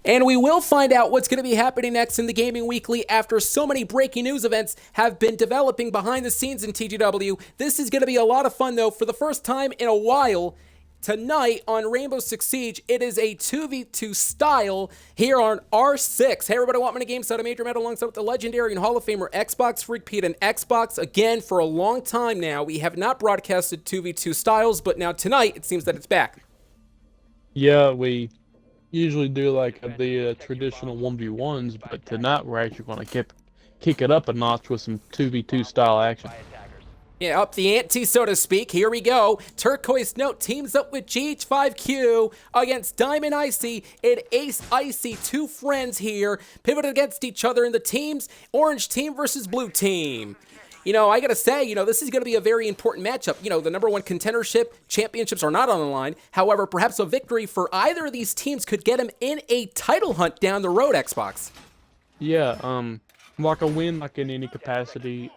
And we will find out what's going to be happening next in the Gaming Weekly after so many breaking news events have been developing behind the scenes in TGW. This is going to be a lot of fun, though. For the first time in a while, tonight on Rainbow Six Siege, it is a 2v2 style here on R6. Hey, everybody, welcome to GameSide. I'm Adrian alongside with the legendary and Hall of Famer XboxFreakPete and Xbox. Again, for a long time now, we have not broadcasted 2v2 styles, but now tonight, it seems that it's back. Yeah, we usually do like the traditional 1v1s, but tonight we're actually going to kick it up a notch with some 2v2 style action. Yeah, up the ante, so to speak. Here we go. Turquoise Note teams up with GH5Q against Diamond Icy and Ace Icy. Two friends here, pivoted against each other in the teams. Orange team versus blue team. You know, I gotta say, this is gonna be a very important matchup. The number one contendership, championships are not on the line. However, perhaps a victory for either of these teams could get them in a title hunt down the road, Xbox. Yeah, like a win, like in any capacity,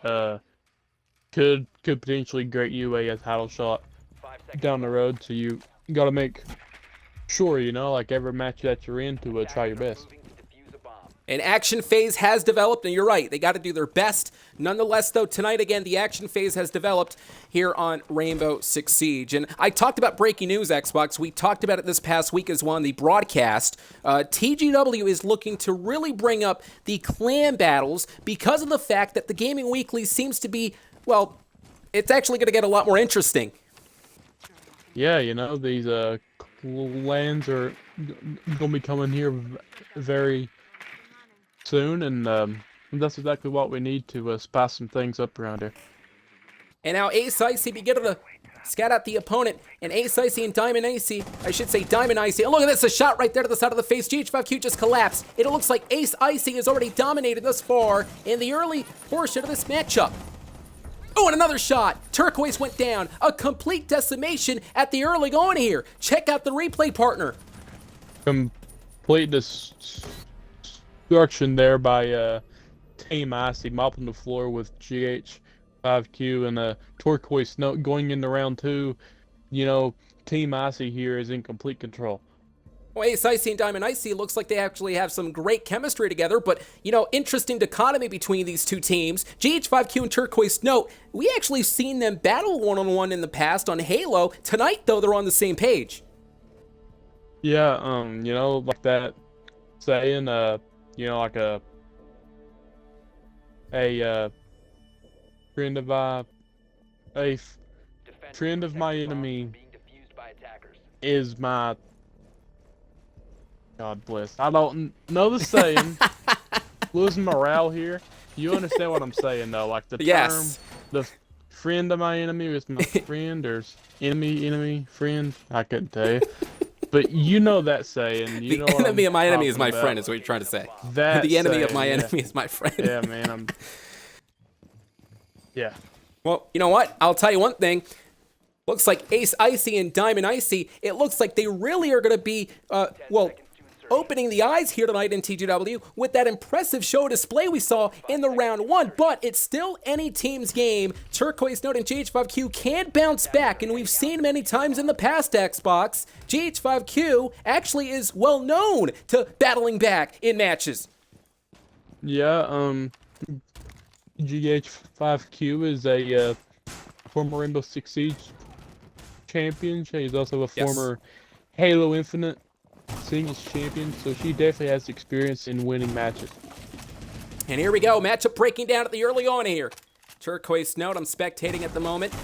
could potentially grant you a title shot down the road. So you gotta make sure, like every match that you're in to try your best. An action phase has developed, and you're right, they got to do their best. Nonetheless, though, tonight, again, the action phase has developed here on Rainbow Six Siege. And I talked about breaking news, Xbox. We talked about it this past week as well on the broadcast. TGW is looking to really bring up the clan battles because of the fact that the Gaming Weekly seems to be, well, it's actually going to get a lot more interesting. Yeah, these clans are going to be coming here very soon, and that's exactly what we need to spice some things up around here. And now Ace Icy beginning to scout out the opponent, and Ace Icy and Diamond Icy, Diamond Icy. And look at this, a shot right there to the side of the face. GH5Q just collapsed. It looks like Ace Icy has already dominated thus far in the early portion of this matchup. Oh, and another shot. Turquoise went down. A complete decimation at the early going here. Check out the replay, partner. Complete destruction there by Team Icy, mopping the floor with GH5Q and a Turquoise Note going into round two. Team Icy here is in complete control. Well, Ace Icy and Diamond Icy looks like they actually have some great chemistry together, but, interesting dichotomy between these two teams. GH5Q and Turquoise Note, we actually seen them battle one-on-one in the past on Halo. Tonight, though, they're on the same page. Yeah, like that saying, like a friend of my enemy is my God bless. I don't know the saying. Losing morale here. You understand what I'm saying, though? Like the term, the friend of my enemy is my friend, or enemy, friend. I couldn't tell you. But you know that saying. The enemy of my enemy is my friend, is what you're trying to say. The enemy of my enemy is my friend. Yeah, man. Yeah. Well, you know what? I'll tell you one thing. Looks like Ace Icy and Diamond Icy, it looks like they really are going to be, opening the eyes here tonight in TGW with that impressive show display we saw in the round one, but it's still any team's game. Turquoise Note and GH5Q can bounce back, and we've seen many times in the past, Xbox. GH5Q actually is well known to battling back in matches. Yeah, GH5Q is a former Rainbow Six Siege champion. He's also a former Halo Infinite singles champion, so she definitely has experience in winning matches. And here we go, matchup breaking down at the early on here. Turquoise Note, I'm spectating at the moment.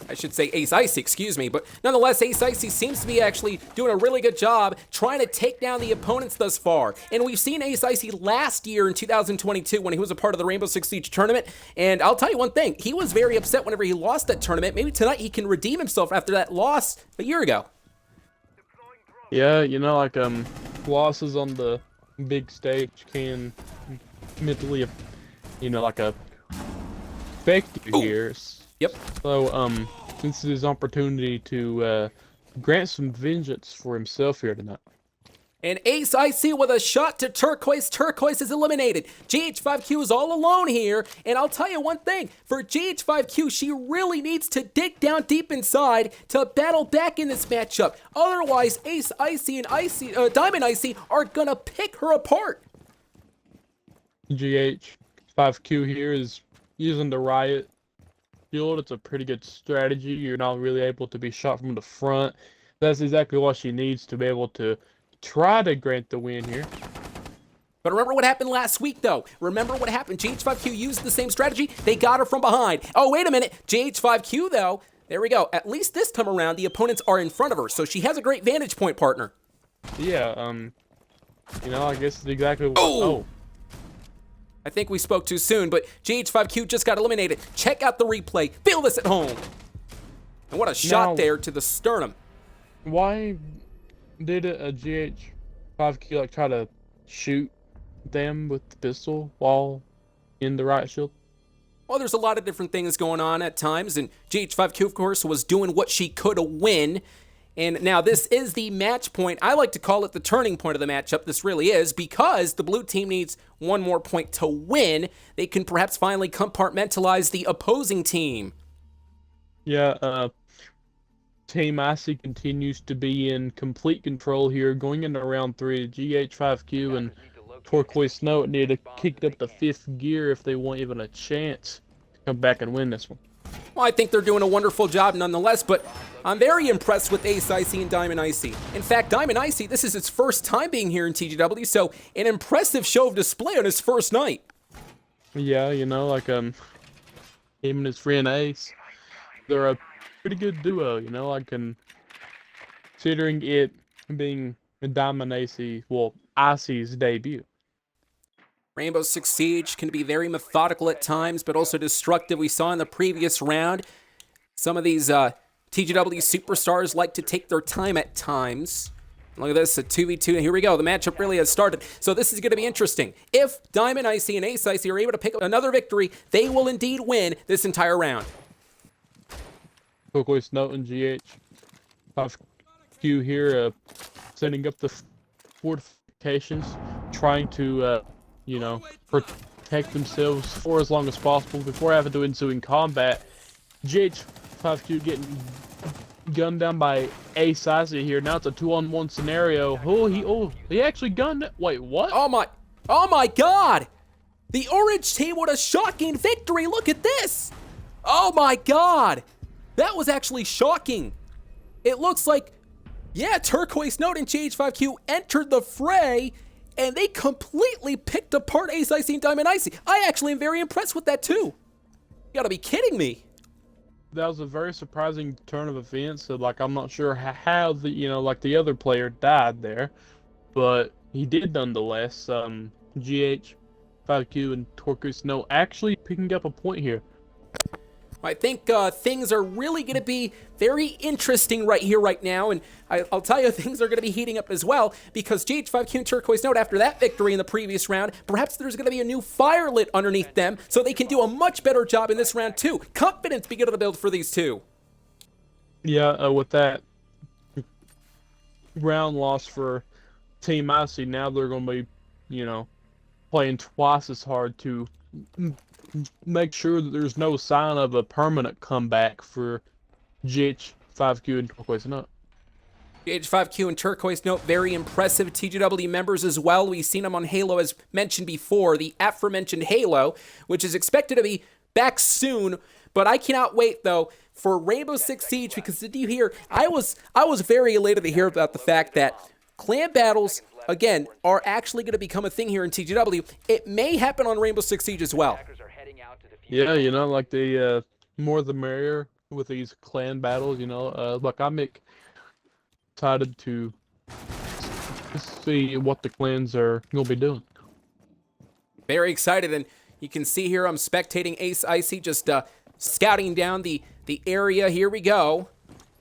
I should say Ace Icy, excuse me, but nonetheless, Ace Icy seems to be actually doing a really good job trying to take down the opponents thus far. And we've seen Ace Icy last year in 2022 when he was a part of the Rainbow Six Siege tournament, and I'll tell you one thing, he was very upset whenever he lost that tournament. Maybe tonight he can redeem himself after that loss a year ago. Yeah, like losses on the big stage can mentally, affect you here. Yep. So, this is his opportunity to grant some vengeance for himself here tonight. And Ace Icy with a shot to Turquoise. Turquoise is eliminated. GH5Q is all alone here. And I'll tell you one thing. For GH5Q, she really needs to dig down deep inside to battle back in this matchup. Otherwise, Ace Icy and Diamond Icy are going to pick her apart. GH5Q here is using the Riot Shield. It's a pretty good strategy. You're not really able to be shot from the front. That's exactly what she needs to be able to try to grant the win here. But remember what happened last week, though. Remember what happened. GH5Q used the same strategy. They got her from behind. Oh, wait a minute. GH5Q, though, there we go. At least this time around, the opponents are in front of her, so she has a great vantage point, partner. Yeah, you know, I guess it's exactly what... Oh! I think we spoke too soon, but GH5Q just got eliminated. Check out the replay. Feel this at home. And what a shot there to the sternum. Why did a GH5Q like try to shoot them with the pistol while in the Riot Shield? Well, there's a lot of different things going on at times, and GH5Q, of course, was doing what she could to win. And now this is the match point. I like to call it the turning point of the matchup. This really is, because the blue team needs one more point to win. They can perhaps finally compartmentalize the opposing team. Yeah, Team Icy continues to be in complete control here. Going into round 3, GH5Q and Turquoise Note need to kick up the 5th gear if they want even a chance to come back and win this one. Well, I think they're doing a wonderful job nonetheless, but I'm very impressed with Ace Icy and Diamond Icy. In fact, Diamond Icy, this is his first time being here in TGW, so an impressive show of display on his first night. Yeah, you know, like, him and his friend Ace, they're a pretty good duo, you know, like, considering it being Diamond Icy, well, Icy's debut. Rainbow Six Siege can be very methodical at times, but also destructive. We saw in the previous round, some of these TGW superstars like to take their time at times. Look at this, a 2v2. Here we go. The matchup really has started. So this is going to be interesting. If Diamond Icy and Ace Icy are able to pick up another victory, they will indeed win this entire round. Turquoise Note and GH5Q here, setting up the fortifications, trying to, you know, protect themselves for as long as possible before having to ensue in combat. GH5Q getting gunned down by Ace Icy here. Now it's a 2-on-1 scenario. He actually gunned it. Wait, what? Oh my God! The orange team with a shocking victory. Look at this. Oh my God! That was actually shocking. It looks like, yeah, Turquoise Note and GH5Q entered the fray, and they completely picked apart Ace Icy and Diamond Icy. I actually am very impressed with that too. You gotta be kidding me. That was a very surprising turn of events. So, like, I'm not sure how the, you know, like the other player died there, but he did nonetheless. GH5Q and Turquoise Note actually picking up a point here. I think things are really going to be very interesting right here, right now, and I'll tell you, things are going to be heating up as well, because GH5Q and Turquoise Note, after that victory in the previous round, perhaps there's going to be a new fire lit underneath them, so they can do a much better job in this round too. Confidence beginning to build for these two. Yeah, with that round loss for Team Icy, now they're going to be, you know, playing twice as hard to make sure that there's no sign of a permanent comeback for GH5Q and Turquoise Note. GH5Q and Turquoise Note, very impressive TGW members as well. We've seen them on Halo, as mentioned before, the aforementioned Halo, which is expected to be back soon. But I cannot wait, though, for Rainbow Six Siege, because did you hear? I was very elated to hear about the fact that clan battles, again, are actually going to become a thing here in TGW. It may happen on Rainbow Six Siege as well. Yeah, you know, like the more the merrier with these clan battles, you know. Look, I'm excited to see what the clans are going to be doing. Very excited, and you can see here I'm spectating Ace Icy just scouting down the area. Here we go.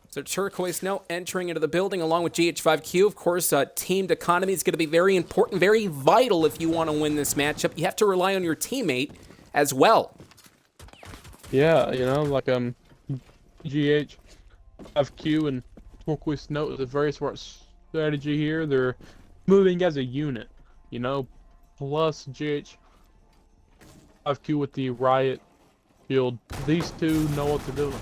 So Turquoise Note entering into the building along with GH5Q. Of course, teamed economy is going to be very important, very vital if you want to win this matchup. You have to rely on your teammate as well. Yeah, you know, like GH5Q and Turquoise Note is a very smart strategy here. They're moving as a unit, you know, plus GH5Q with the riot shield. These two know what they're doing.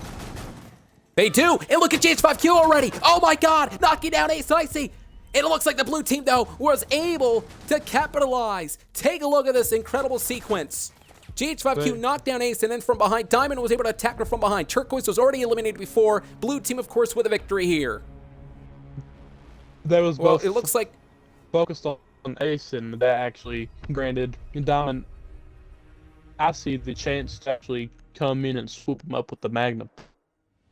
They do, and look at GH5Q already. Oh my God, knocking down Ace Icy. It looks like the blue team, though, was able to capitalize. Take a look at this incredible sequence. GH5Q knocked down Ace, and then from behind, Diamond was able to attack her from behind. Turquoise was already eliminated before. Blue team, of course, with a victory here. That was both. Well, it looks like focused on Ace, and that actually granted Diamond. I see the chance to actually come in and swoop him up with the Magnum.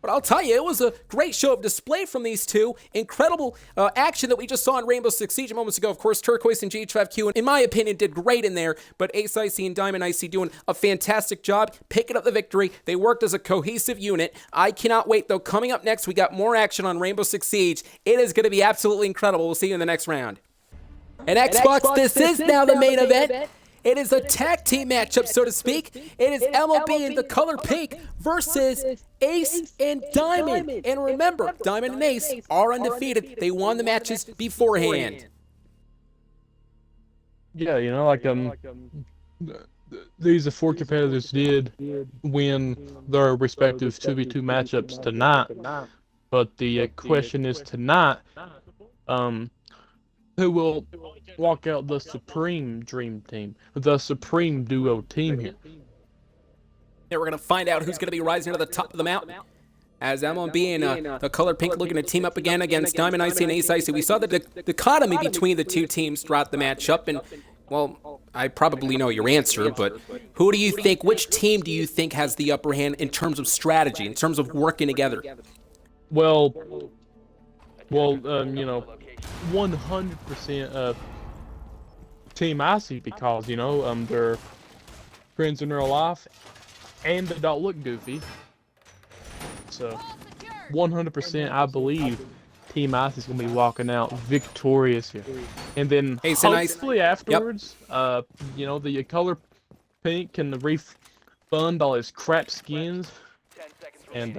But I'll tell you, it was a great show of display from these two. Incredible action that we just saw in Rainbow Six Siege moments ago. Of course, Turquoise and GH5Q, in my opinion, did great in there. But Ace Icy and Diamond Icy doing a fantastic job picking up the victory. They worked as a cohesive unit. I cannot wait, though. Coming up next, we got more action on Rainbow Six Siege. It is going to be absolutely incredible. We'll see you in the next round. And Xbox, this is now the main event. It is a tag team matchup, so to speak. It is MLB in the color pink versus Ace and Diamond. And remember, Diamond and Ace are undefeated. They won the matches beforehand. Yeah, you know, like these four competitors did win their respective 2v2 matchups tonight. But the question is tonight, who will walk out the Supreme Dream Team, the Supreme Duo Team here? Yeah, we're going to find out who's going to be rising to the top of the mountain. As MLB and the color pink looking to team up again against Diamond Icy and Ace Icy. We saw the dichotomy between the two teams throughout the matchup. And, well, I probably know your answer, but who do you think, which team do you think has the upper hand in terms of strategy, in terms of working together? Well, you know, 100% Team Icy, because, you know, they're friends in real life and they don't look goofy. So 100% I believe Team Icy is going to be walking out victorious here. And then hopefully afterwards, you know, the color pink can refund all his crap skins. And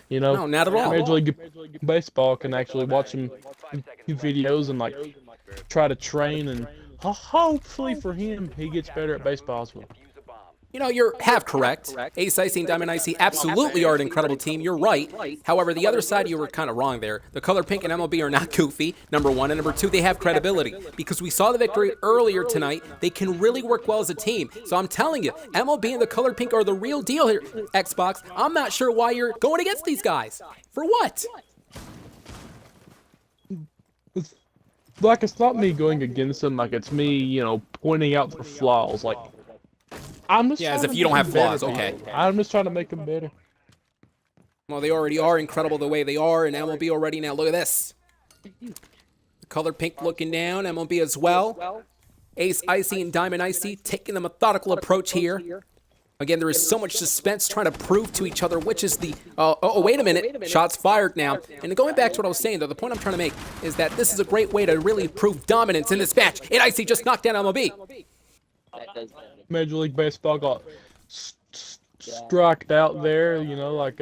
you know, not at all. Major League Baseball can actually watch some videos and like try to train, and hopefully for him he gets better at baseball as well. You know, you're half correct. Ace Icy and Diamond Icy absolutely are an incredible team. You're right. However, the other side, you were kind of wrong there. The color pink and MLB are not goofy, number one. And number two, they have credibility. Because we saw the victory earlier tonight. They can really work well as a team. So I'm telling you, MLB and the color pink are the real deal here, Xbox. I'm not sure why you're going against these guys. For what? Like, it's not me going against them. Like, it's me, you know, pointing out their flaws. Like, I'm just as if you don't have flaws, okay. I'm just trying to make them better. Well, they already are incredible the way they are, and MLB already now. Look at this. The color pink looking down, MLB as well. Ace Icy and Diamond Icy taking the methodical approach here. Again, there is so much suspense trying to prove to each other which is the... Oh, wait a minute. Shots fired now. And going back to what I was saying, though, the point I'm trying to make is that this is a great way to really prove dominance in this match. And Icy just knocked down MLB. Major League Baseball got struck out there, you know, like,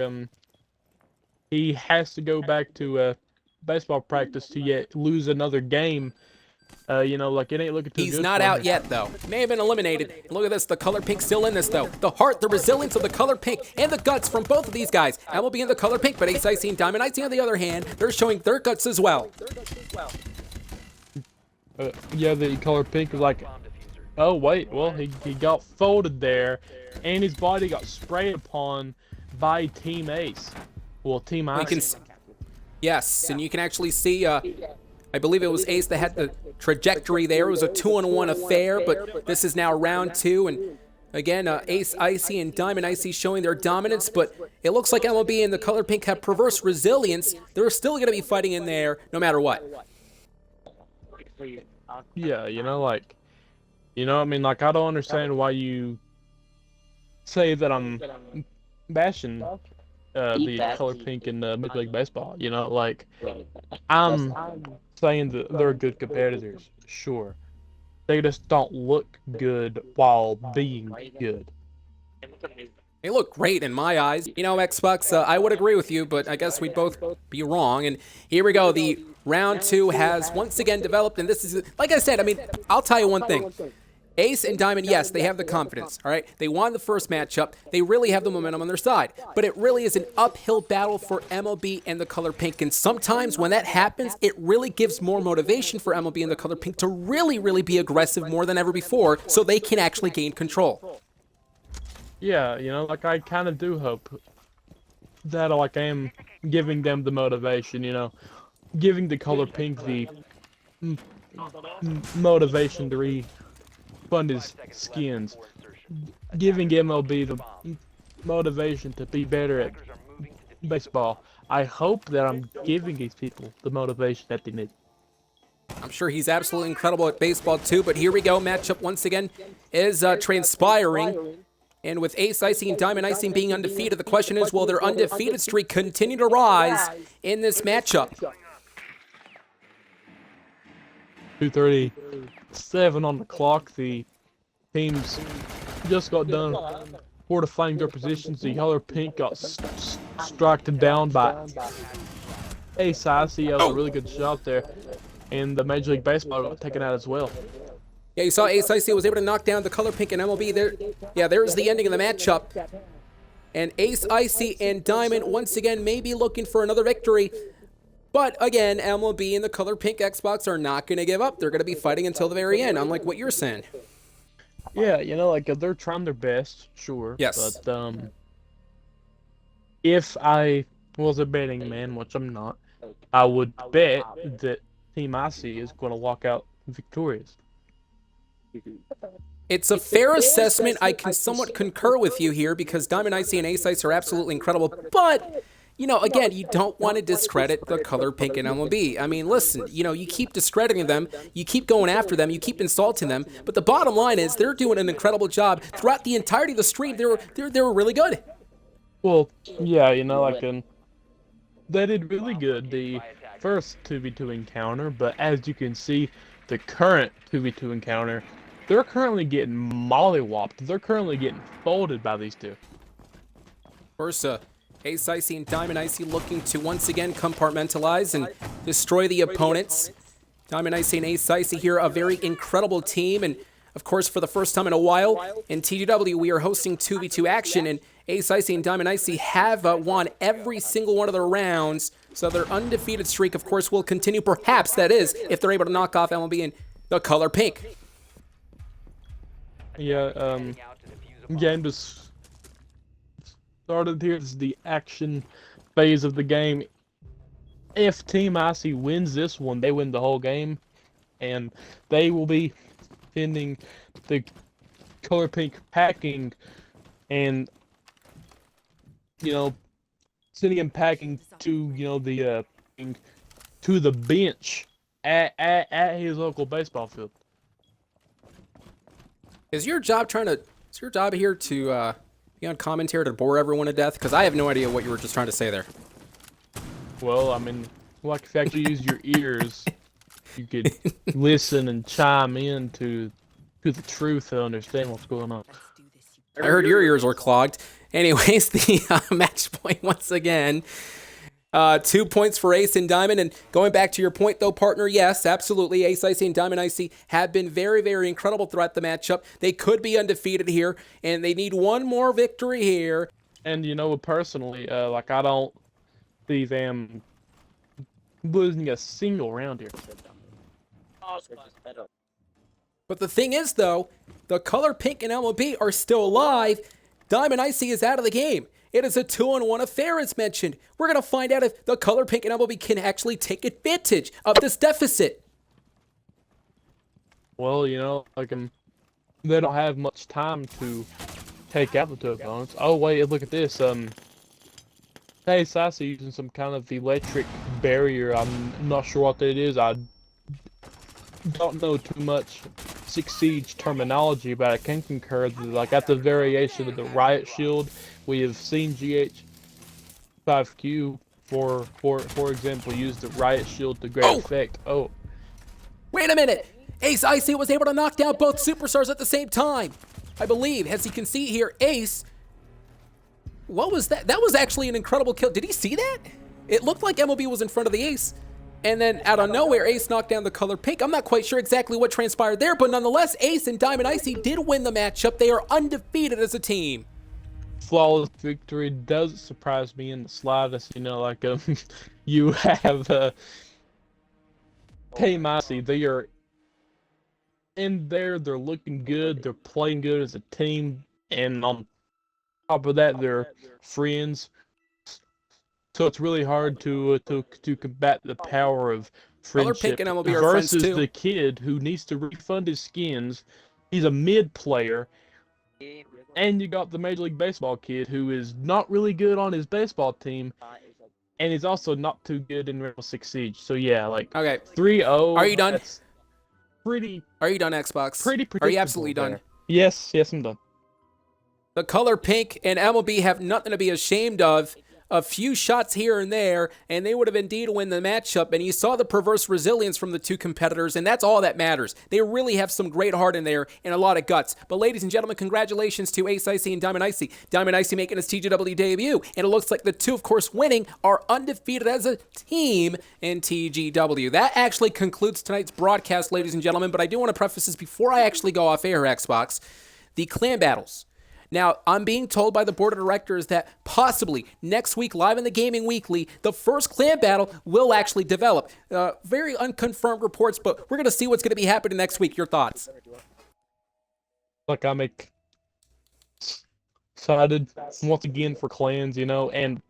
he has to go back to baseball practice to yet lose another game. You know, like, it ain't looking too good. He's not out yet, though. May have been eliminated. And look at this, the color pink still in this, though. The heart, the resilience of the color pink, and the guts from both of these guys. MLB in the color pink, but Ace Icy and Diamond Icy, on the other hand, they're showing their guts as well. Yeah, the color pink was like... Oh, wait, well, he got folded there, and his body got sprayed upon by Team Ace. Well, Team Ice. Yes, and you can actually see, I believe it was Ace that had the trajectory there. It was a 2-on-1 affair, but this is now round two, and again, Ace Icy and Diamond Icy showing their dominance, but it looks like MLB and the color pink have perverse resilience. They're still going to be fighting in there no matter what. Yeah, you know, like... You know, I mean, like, I don't understand why you say that I'm bashing the color pink in Major League Baseball. You know, like, I'm saying that they're good competitors, sure. They just don't look good while being good. They look great in my eyes. You know, Xbox, I would agree with you, but I guess we'd both be wrong. And here we go. The round 2 has once again developed, and this is, like I said, I mean, I'll tell you one thing. Ace and Diamond, yes, they have the confidence, all right? They won the first matchup. They really have the momentum on their side. But it really is an uphill battle for MLB and the color pink. And sometimes when that happens, it really gives more motivation for MLB and the color pink to really, really be aggressive more than ever before so they can actually gain control. Yeah, you know, like I kind of do hope that like I am giving them the motivation, you know, giving the color pink the motivation to refund his skins, giving MLB the motivation to be better at baseball. I hope that I'm giving these people the motivation that they need. I'm sure he's absolutely incredible at baseball too, but here we go. Matchup once again is transpiring. And with Ace Icy and Diamond Icy being undefeated, the question is, will their undefeated streak continue to rise in this matchup? 2:37 on the clock. The teams just got done fortifying their positions. The color pink got struck down by Ace Icy. That was a really good shot there. And the Major League Baseball got taken out as well. Yeah, you saw Ace Icy was able to knock down the color pink and MLB. There, yeah, there's the ending of the matchup. And Ace Icy and Diamond once again may be looking for another victory. But again, MLB and the color pink Xbox are not going to give up. They're going to be fighting until the very end, unlike what you're saying. Yeah, you know, like they're trying their best, sure. Yes. But if I was a betting man, which I'm not, I would bet that Team Icy is going to walk out victorious. It's a fair assessment. I can somewhat concur with you here because Diamond Icy and Ace Icy are absolutely incredible. But, you know, again, you don't want to discredit the color pink and MLB. I mean, listen, you know, you keep discrediting them, you keep going after them, you keep insulting them. But the bottom line is they're doing an incredible job. Throughout the entirety of the stream, they were really good. Well, yeah, you know, like they did really good the first 2v2 encounter, but as you can see, the current 2v2 encounter, they're currently getting mollywopped. They're currently getting folded by these two. First, Ace Icy and Diamond Icy looking to once again compartmentalize and destroy the opponents. Diamond Icy and Ace Icy here, a very incredible team. And of course, for the first time in a while, in TGW, we are hosting 2v2 action. And Ace Icy and Diamond Icy have won every single one of their rounds. So their undefeated streak, of course, will continue. Perhaps, that is, if they're able to knock off MLB and the color pink. Yeah, game just started here. This is the action phase of the game. If Team Icy wins this one, they win the whole game, and they will be ending the color pink packing and, you know, sending him packing to, you know, the to the bench at his local baseball field. Is your job here to be on commentary to bore everyone to death? Because I have no idea what you were just trying to say there. Well, I mean, like if you actually use your ears, you could listen and chime in to the truth and understand what's going on. I heard your ears were clogged. Anyways, the match point once again. 2 points for Ace and Diamond. And going back to your point, though, partner, yes, absolutely. Ace Icy and Diamond Icy have been very, very incredible throughout the matchup. They could be undefeated here, and they need one more victory here. And, you know, personally, like, I don't see them losing a single round here. But the thing is, though, the color pink and MLB are still alive. Diamond Icy is out of the game. It is a 2-on-1 affair, as mentioned. We're going to find out if the color pink and MLB can actually take advantage of this deficit. Well, you know, like, they don't have much time to take out the two opponents. Oh, wait, look at this. Ace Icy using some kind of electric barrier. I'm not sure what that is. I don't know too much Six Siege terminology, but I can concur that, like, at the variation of the Riot Shield, we have seen GH5Q, for example, use the Riot Shield to great effect. Oh. Wait a minute! Ace Icy was able to knock down both superstars at the same time. I believe, as you can see here, Ace What was that? That was actually an incredible kill. Did he see that? It looked like MLB was in front of the Ace. And then out of nowhere, Ace knocked down the color pink. I'm not quite sure exactly what transpired there, but nonetheless, Ace and Diamond Icy did win the matchup. They are undefeated as a team. Flawless victory doesn't surprise me in the slightest. You know, like you have Team Icy. They are in there. They're looking good. They're playing good as a team, and on top of that, they're friends. So it's really hard to combat the power of friendship Color Pink and MLB are friends versus too. the kid who needs to refund his skins. He's a mid player, and you got the Major League Baseball kid who is not really good on his baseball team, and he's also not too good in Rainbow Six Siege. So yeah, like Okay. 3-0. Are you done? That's pretty. Are you done, Xbox? Pretty. Are you absolutely done? There. Yes, I'm done. The Color Pink and MLB have nothing to be ashamed of. A few shots here and there, and they would have indeed won the matchup. And you saw the perverse resilience from the two competitors, and that's all that matters. They really have some great heart in there and a lot of guts. But ladies and gentlemen, congratulations to Ace Icy and Diamond Icy. Diamond Icy making his TGW debut, and it looks like the two, of course, winning, are undefeated as a team in TGW. That actually concludes tonight's broadcast, ladies and gentlemen, but I do want to preface this before I actually go off air, Xbox. The clan battles. Now, I'm being told by the board of directors that possibly next week, live in the Gaming Weekly, the first clan battle will actually develop. Very unconfirmed reports, but we're going to see what's going to be happening next week. Your thoughts? Look, I'm excited once again for clans, you know, and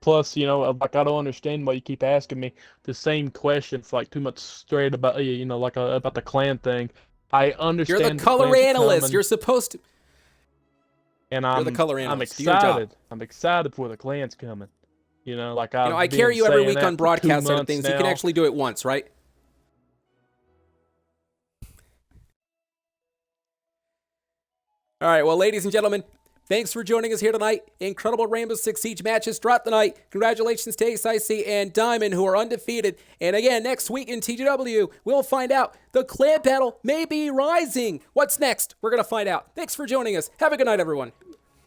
plus, you know, like I don't understand why you keep asking me the same questions, like too much straight about, you know, like about the clan thing. I understand. You're the color analyst. You're supposed to. And You're the color analyst. I'm excited. I'm excited for the clans coming. You know, like I carry you every week on broadcast sort of things. Now. You can actually do it once, right? All right. Well, ladies and gentlemen, thanks for joining us here tonight. Incredible Rainbow Six Siege matches throughout the night. Congratulations to Ace Icy and Diamond, who are undefeated. And again, next week in TGW, we'll find out the clan battle may be rising. What's next? We're going to find out. Thanks for joining us. Have a good night, everyone.